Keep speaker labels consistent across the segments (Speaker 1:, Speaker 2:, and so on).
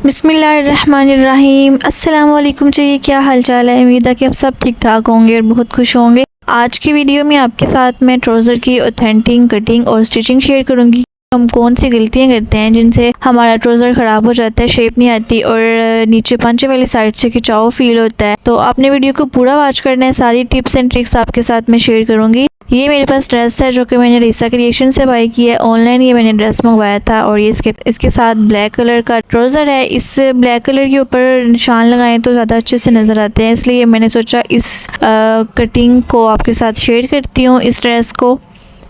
Speaker 1: बिस्मिल्लाहिर्रहमानिर्रहीम। अस्सलाम वालेकुम जी, क्या हाल चाल है। उम्मीद है कि आप सब ठीक ठाक होंगे और बहुत खुश होंगे। आज की वीडियो में आपके साथ मैं ट्राउज़र की ऑथेंटिक कटिंग और स्टिचिंग शेयर करूंगी। हम कौन सी गलतियां करते हैं जिनसे हमारा ट्राउज़र ख़राब हो जाता है, शेप नहीं आती और नीचे पंचे वाली साइड से खिंचाव फील होता है। तो आपने वीडियो को पूरा वॉच करना है। सारी टिप्स एंड ट्रिक्स आपके साथ मैं शेयर करूंगी। ये मेरे पास ड्रेस है जो कि मैंने रीसा क्रिएशन से बाई की है ऑनलाइन। ये मैंने ड्रेस मंगवाया था और ये इसके साथ ब्लैक कलर का ट्राउज़र है। इस ब्लैक कलर के ऊपर निशान लगाएं तो ज़्यादा अच्छे से नज़र आते हैं, इसलिए मैंने सोचा इस कटिंग को आपके साथ शेयर करती हूँ।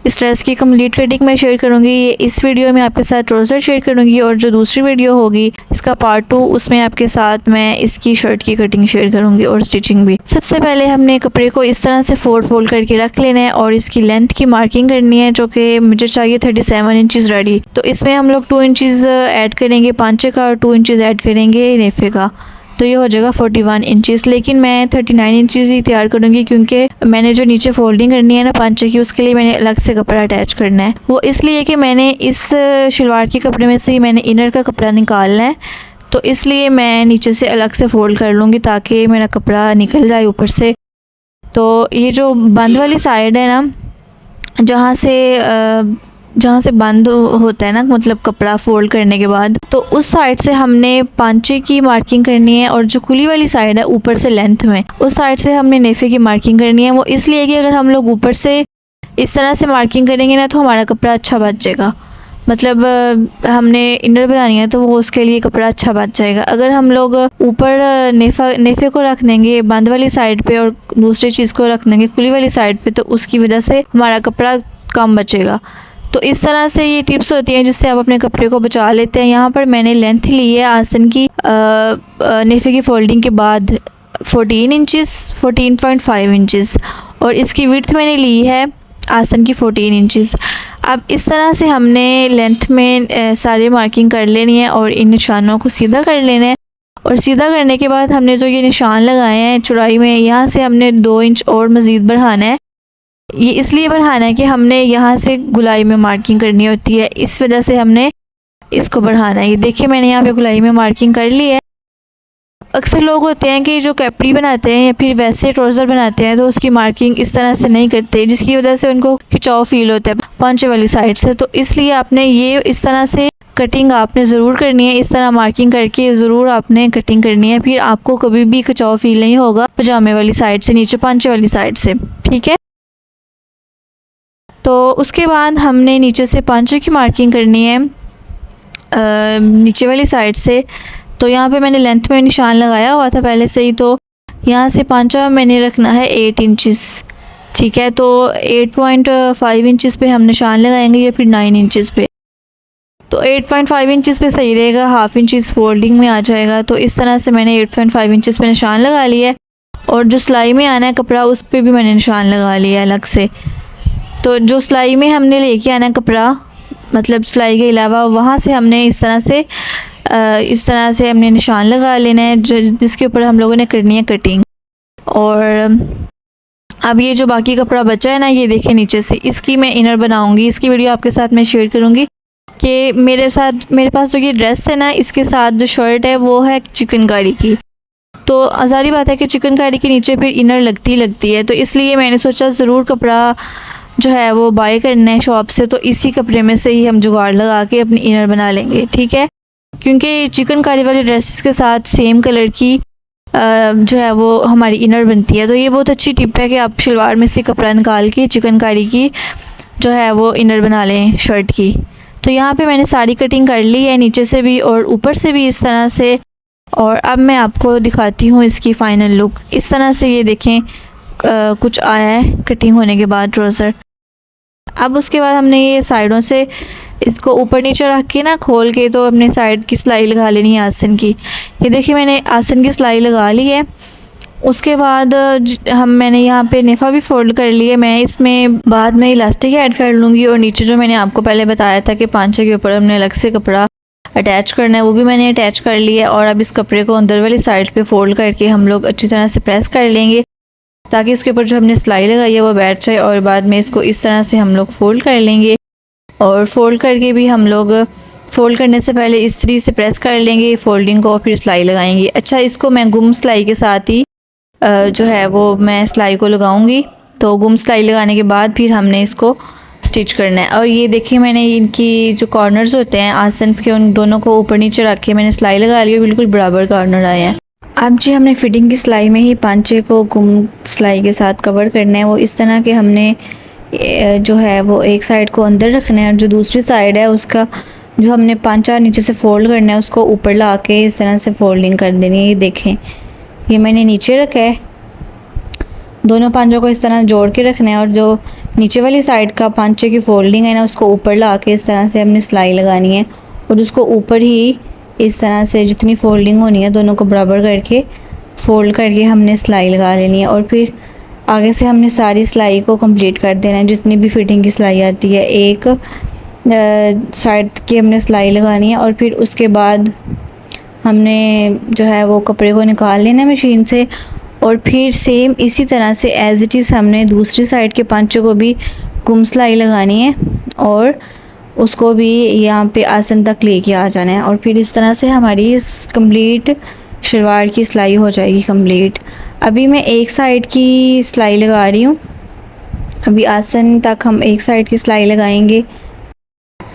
Speaker 1: इस ड्रेस की कंप्लीट कटिंग मैं शेयर करूँगी। इस वीडियो में आपके साथ ट्राउज़र शेयर करूँगी और जो दूसरी वीडियो होगी इसका पार्ट 2, उसमें आपके साथ मैं इसकी शर्ट की कटिंग शेयर करूँगी और स्टिचिंग भी। सबसे पहले हमने कपड़े को इस तरह से फोल्ड करके रख लेना है और इसकी लेंथ की मार्किंग करनी है जो कि मुझे चाहिए 37 इंचज़ रेडी। तो इसमें हम लोग 2 इंचज़ ऐड करेंगे पांचे का और 2 इंचज़ ऐड करेंगे नेफे का, तो ये हो जाएगा 41 इंचज़। लेकिन मैं 39 इंचज़ ही तैयार करूँगी क्योंकि मैंने जो नीचे फोल्डिंग करनी है ना पांचे की, उसके लिए मैंने अलग से कपड़ा अटैच करना है। वो इसलिए कि मैंने इस शलवार के कपड़े में से ही मैंने इनर का कपड़ा निकालना है, तो इसलिए मैं नीचे से अलग से फोल्ड कर लूँगी ताकि मेरा कपड़ा निकल जाए ऊपर से। तो ये जो बंद वाली साइड है ना, जहाँ से बंद होता है ना, मतलब कपड़ा फोल्ड करने के बाद, तो उस साइड से हमने पांचे की मार्किंग करनी है और जो खुली वाली साइड है ऊपर से लेंथ में, उस साइड से हमने नेफे की मार्किंग करनी है। वो इसलिए कि अगर हम लोग ऊपर से इस तरह से मार्किंग करेंगे ना तो हमारा कपड़ा अच्छा बच जाएगा। मतलब हमने इनर बनानी है तो वो उसके लिए कपड़ा अच्छा बच जाएगा। अगर हम लोग ऊपर नेफे को रख देंगे बंद वाली साइड पे और दूसरी चीज़ को रख देंगे खुली वाली साइड पे, तो उसकी वजह से हमारा कपड़ा कम बचेगा। तो इस तरह से ये टिप्स होती हैं जिससे आप अपने कपड़े को बचा लेते हैं। यहाँ पर मैंने लेंथ ली है आसन की नेफे की फोल्डिंग के बाद 14.5 इंचज़ और इसकी विड्थ मैंने ली है आसन की 14 इंचज़। अब इस तरह से हमने लेंथ में सारी मार्किंग कर लेनी है और इन निशानों को सीधा कर लेना है। और सीधा करने के बाद हमने जो ये निशान लगाए हैं चौड़ाई में, यहाँ से हमने 2 इंच और मज़ीद बढ़ाना है। ये इसलिए बढ़ाना है कि हमने यहाँ से गुलाई में मार्किंग करनी होती है, इस वजह से हमने इसको बढ़ाना है। ये देखिए मैंने यहाँ पे गुलाई में मार्किंग कर ली है। अक्सर लोग होते हैं कि जो कैपरी बनाते हैं या फिर वैसे ट्राउज़र बनाते हैं तो उसकी मार्किंग इस तरह से नहीं करते, जिसकी वजह से उनको खिंचाव फील होता है पांचे वाली साइड से। तो इसलिए आपने ये इस तरह से कटिंग आपने ज़रूर करनी है, इस तरह मार्किंग करके ज़रूर आपने कटिंग करनी है, फिर आपको कभी भी खिंचाव फील नहीं होगा पजामे वाली साइड से, नीचे पांचे वाली साइड से। ठीक है, तो उसके बाद हमने नीचे से पांचे की मार्किंग करनी है नीचे वाली साइड से। तो यहाँ पे मैंने लेंथ में निशान लगाया हुआ था पहले से ही, तो यहाँ से पांचा मैंने रखना है 8 इंचज़। ठीक है, तो 8.5 इंचज़ पे हम निशान लगाएंगे या फिर 9 इंचज़ पे। तो 8.5 इंचज़ पे सही रहेगा, हाफ इंचज़ फोल्डिंग में आ जाएगा। तो इस तरह से मैंने 8.5 इंचज़ पे निशान लगा लिया है और जो सिलाई में आना है कपड़ा उस पर भी मैंने निशान लगा लिया है अलग से। तो जो सिलाई में हमने लेके आना कपड़ा, मतलब सिलाई के अलावा, वहाँ से हमने इस तरह से हमने निशान लगा लेना है जिसके ऊपर हम लोगों ने करनी है कटिंग। और अब ये जो बाकी कपड़ा बचा है ना, ये देखिए नीचे से इसकी मैं इनर बनाऊंगी। इसकी वीडियो आपके साथ मैं शेयर करूंगी कि मेरे पास जो ये ड्रेस है ना, इसके साथ जो शर्ट है वो है चिकनकारी की। तो आज़ारी बात है कि चिकनकारी के नीचे फिर इनर लगती है, तो इसलिए मैंने सोचा ज़रूर कपड़ा जो है वो बाय करना है शॉप से, तो इसी कपड़े में से ही हम जुगाड़ लगा के अपनी इनर बना लेंगे। ठीक है, क्योंकि चिकनकारी वाली ड्रेसेस के साथ सेम कलर की जो है वो हमारी इनर बनती है। तो ये बहुत अच्छी टिप है कि आप शलवार में से कपड़ा निकाल के चिकनकारी की जो है वो इनर बना लें शर्ट की। तो यहाँ पे मैंने सारी कटिंग कर ली है, नीचे से भी और ऊपर से भी इस तरह से। और अब मैं आपको दिखाती हूँ इसकी फ़ाइनल लुक। इस तरह से ये देखें कुछ आया है कटिंग होने के बाद ट्राउज़र। अब उसके बाद हमने ये साइडों से इसको ऊपर नीचे रख के ना खोल के तो अपने साइड की सिलाई लगा लेनी है आसन की। ये देखिए मैंने आसन की सिलाई लगा ली है। उसके बाद मैंने यहाँ पे नेफा भी फोल्ड कर लिया। मैं इसमें बाद में इलास्टिक ऐड कर लूँगी और नीचे जो मैंने आपको पहले बताया था कि पांचे के ऊपर हमने अलग से कपड़ा अटैच करना है, वो भी मैंने अटैच कर लिया। और अब इस कपड़े को अंदर वाली साइड पे फोल्ड करके हम लोग अच्छी तरह से प्रेस कर लेंगे ताकि इसके ऊपर जो हमने सिलाई लगाई है वो बैठ जाए। और बाद में इसको इस तरह से हम लोग फ़ोल्ड कर लेंगे और फ़ोल्ड करके भी हम लोग फ़ोल्ड करने से पहले इस्त्री से प्रेस कर लेंगे फ़ोल्डिंग को, फिर सिलाई लगाएंगे। अच्छा, इसको मैं गुम सिलाई के साथ ही जो है वो मैं सिलाई को लगाऊंगी। तो गुम सिलाई लगाने के बाद फिर हमने इसको स्टिच करना है। और ये देखिए, मैंने इनकी जो कॉर्नर्स होते हैं आसन्स के, उन दोनों को ऊपर नीचे रख के मैंने सिलाई लगा ली है, बिल्कुल बराबर कॉर्नर आए हैं। अब जी हमने फिटिंग की सिलाई में ही पांचे को गुम सिलाई के साथ कवर करना है। वो इस तरह के हमने जो है वो एक साइड को अंदर रखना है और जो दूसरी साइड है उसका जो हमने पांचा नीचे से फोल्ड करना है उसको ऊपर ला के इस तरह से फोल्डिंग कर देनी है। ये देखें, ये मैंने नीचे रखा है, दोनों पांचों को इस तरह जोड़ के रखना है और जो नीचे वाली साइड का पांचे की फोल्डिंग है ना उसको ऊपर ला के इस तरह से हमने सिलाई लगानी है और उसको ऊपर ही इस तरह से जितनी फोल्डिंग होनी है दोनों को बराबर करके फोल्ड करके हमने सिलाई लगा लेनी है। और फिर आगे से हमने सारी सिलाई को कंप्लीट कर देना है, जितनी भी फिटिंग की सिलाई आती है। एक साइड की हमने सिलाई लगानी है और फिर उसके बाद हमने जो है वो कपड़े को निकाल लेना है मशीन से और फिर सेम इसी तरह से एज़ इट इज़ हमने दूसरी साइड के पांचों को भी गुम सिलाई लगानी है और उसको भी यहाँ पे आसन तक लेके आ जाना है। और फिर इस तरह से हमारी इस कंप्लीट शलवार की सिलाई हो जाएगी कंप्लीट। अभी मैं एक साइड की सिलाई लगा रही हूँ, अभी आसन तक हम एक साइड की सिलाई लगाएंगे।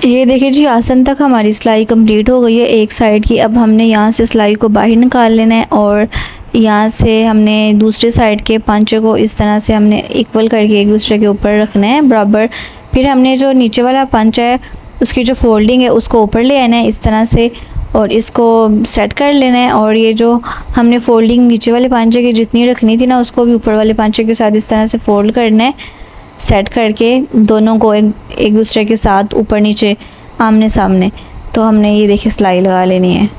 Speaker 1: ये देखिए जी, आसन तक हमारी सिलाई कंप्लीट हो गई है एक साइड की। अब हमने यहाँ से सिलाई को बाहर निकाल लेना है और यहाँ से हमने दूसरे साइड के पांचे को इस तरह से हमने इक्वल करके एक दूसरे के ऊपर रखना है बराबर। फिर हमने जो नीचे वाला पांचा है उसकी जो फोल्डिंग है उसको ऊपर ले आना है इस तरह से और इसको सेट कर लेना है। और ये जो हमने फोल्डिंग नीचे वाले पांचे की जितनी रखनी थी ना उसको भी ऊपर वाले पांचे के साथ इस तरह से फोल्ड करना है, सेट करके दोनों को एक दूसरे के साथ ऊपर नीचे आमने सामने। तो हमने ये देखिए सिलाई लगा लेनी है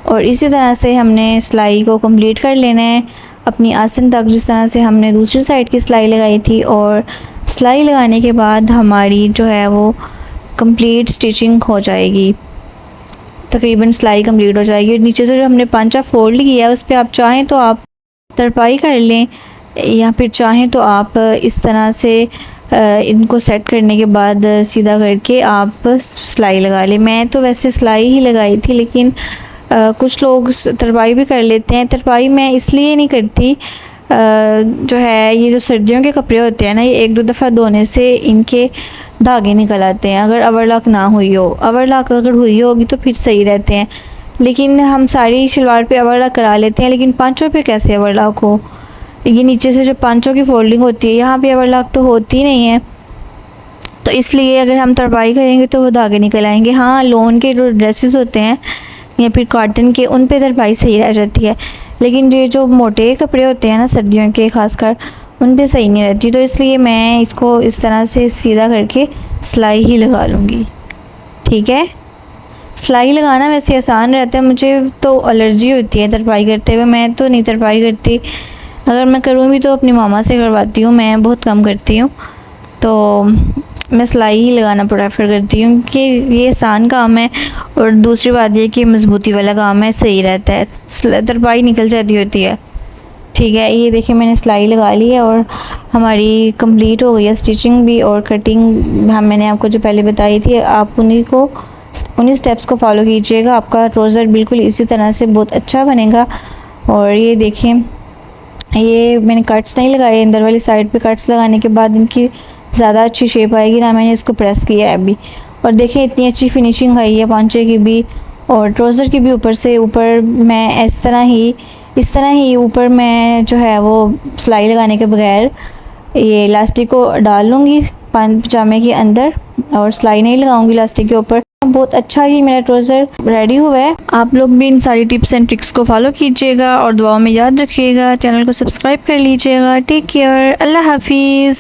Speaker 1: और इसी तरह से हमने सिलाई को कंप्लीट कर लेना है अपनी आसन तक, जिस तरह से हमने दूसरी साइड की सिलाई लगाई थी। और सिलाई लगाने के बाद हमारी जो है वो कंप्लीट स्टिचिंग हो जाएगी, तकरीबन सिलाई कंप्लीट हो जाएगी। नीचे से जो हमने पांचा फोल्ड किया है उस पर आप चाहें तो आप तरपाई कर लें या फिर चाहें तो आप इस तरह से इनको सेट करने के बाद सीधा करके आप सिलाई लगा लें। मैं तो वैसे सिलाई ही लगाई थी, लेकिन कुछ लोग तरपाई भी कर लेते हैं। तरपाई मैं इसलिए नहीं करती, जो है ये जो सर्दियों के कपड़े होते हैं ना, ये एक दो दफ़ा धोने से इनके धागे निकल आते हैं अगर ओवरलॉक ना हुई हो। ओवरलॉक अगर हुई होगी तो फिर सही रहते हैं, लेकिन हम सारी शलवार पे ओवरलॉक करा लेते हैं, लेकिन पांचों पे कैसे ओवरलॉक हो। ये नीचे से जो पांचों की फोल्डिंग होती है यहाँ पे ओवरलॉक तो होती नहीं है, तो इसलिए अगर हम तरपाई करेंगे तो वो धागे निकल आएंगे। हाँ, लोन के जो ड्रेसेस होते हैं या फिर कॉटन के, उन पे तरपाई सही रह जाती है, लेकिन ये जो मोटे कपड़े होते हैं ना सर्दियों के ख़ासकर, उन पे सही नहीं रहती। तो इसलिए मैं इसको इस तरह से सीधा करके सिलाई ही लगा लूँगी। ठीक है, सिलाई लगाना वैसे आसान रहता है, मुझे तो एलर्जी होती है तरपाई करते हुए, मैं तो नहीं तरपाई करती। अगर मैं करूँ भी तो अपनी मामा से करवाती हूँ, मैं बहुत कम करती हूँ। तो मैं सिलाई ही लगाना प्रेफर करती हूँ कि ये आसान काम है और दूसरी बात ये कि मजबूती वाला काम है, सही रहता है, तरपाई निकल जाती होती है। ठीक है, ये देखिए मैंने सिलाई लगा ली है और हमारी कंप्लीट हो गई है स्टिचिंग भी और कटिंग। मैंने आपको जो पहले बताई थी, आप उन्हीं स्टेप्स को फॉलो कीजिएगा, आपका ट्राउज़र बिल्कुल इसी तरह से बहुत अच्छा बनेगा। और ये देखें, ये मैंने कट्स नहीं लगाए, अंदर वाली साइड पे कट्स लगाने के बाद इनकी ज़्यादा अच्छी शेप आएगी ना। मैंने इसको प्रेस किया है अभी और देखें इतनी अच्छी फिनिशिंग आई है पांचे की भी और ट्राउज़र की भी। ऊपर मैं इस तरह ही ऊपर मैं जो है वो सिलाई लगाने के बगैर ये इलास्टिक को डाल लूँगी पजामे के अंदर और सिलाई नहीं लगाऊंगी इलास्टिक के ऊपर। बहुत अच्छा ही मेरा ट्राउज़र रेडी हुआ है। आप लोग भी इन सारी टिप्स एंड ट्रिक्स को फॉलो कीजिएगा और दुआओं में याद रखिएगा। चैनल को सब्सक्राइब कर लीजिएगा। टेक केयर, अल्लाह हाफिज़।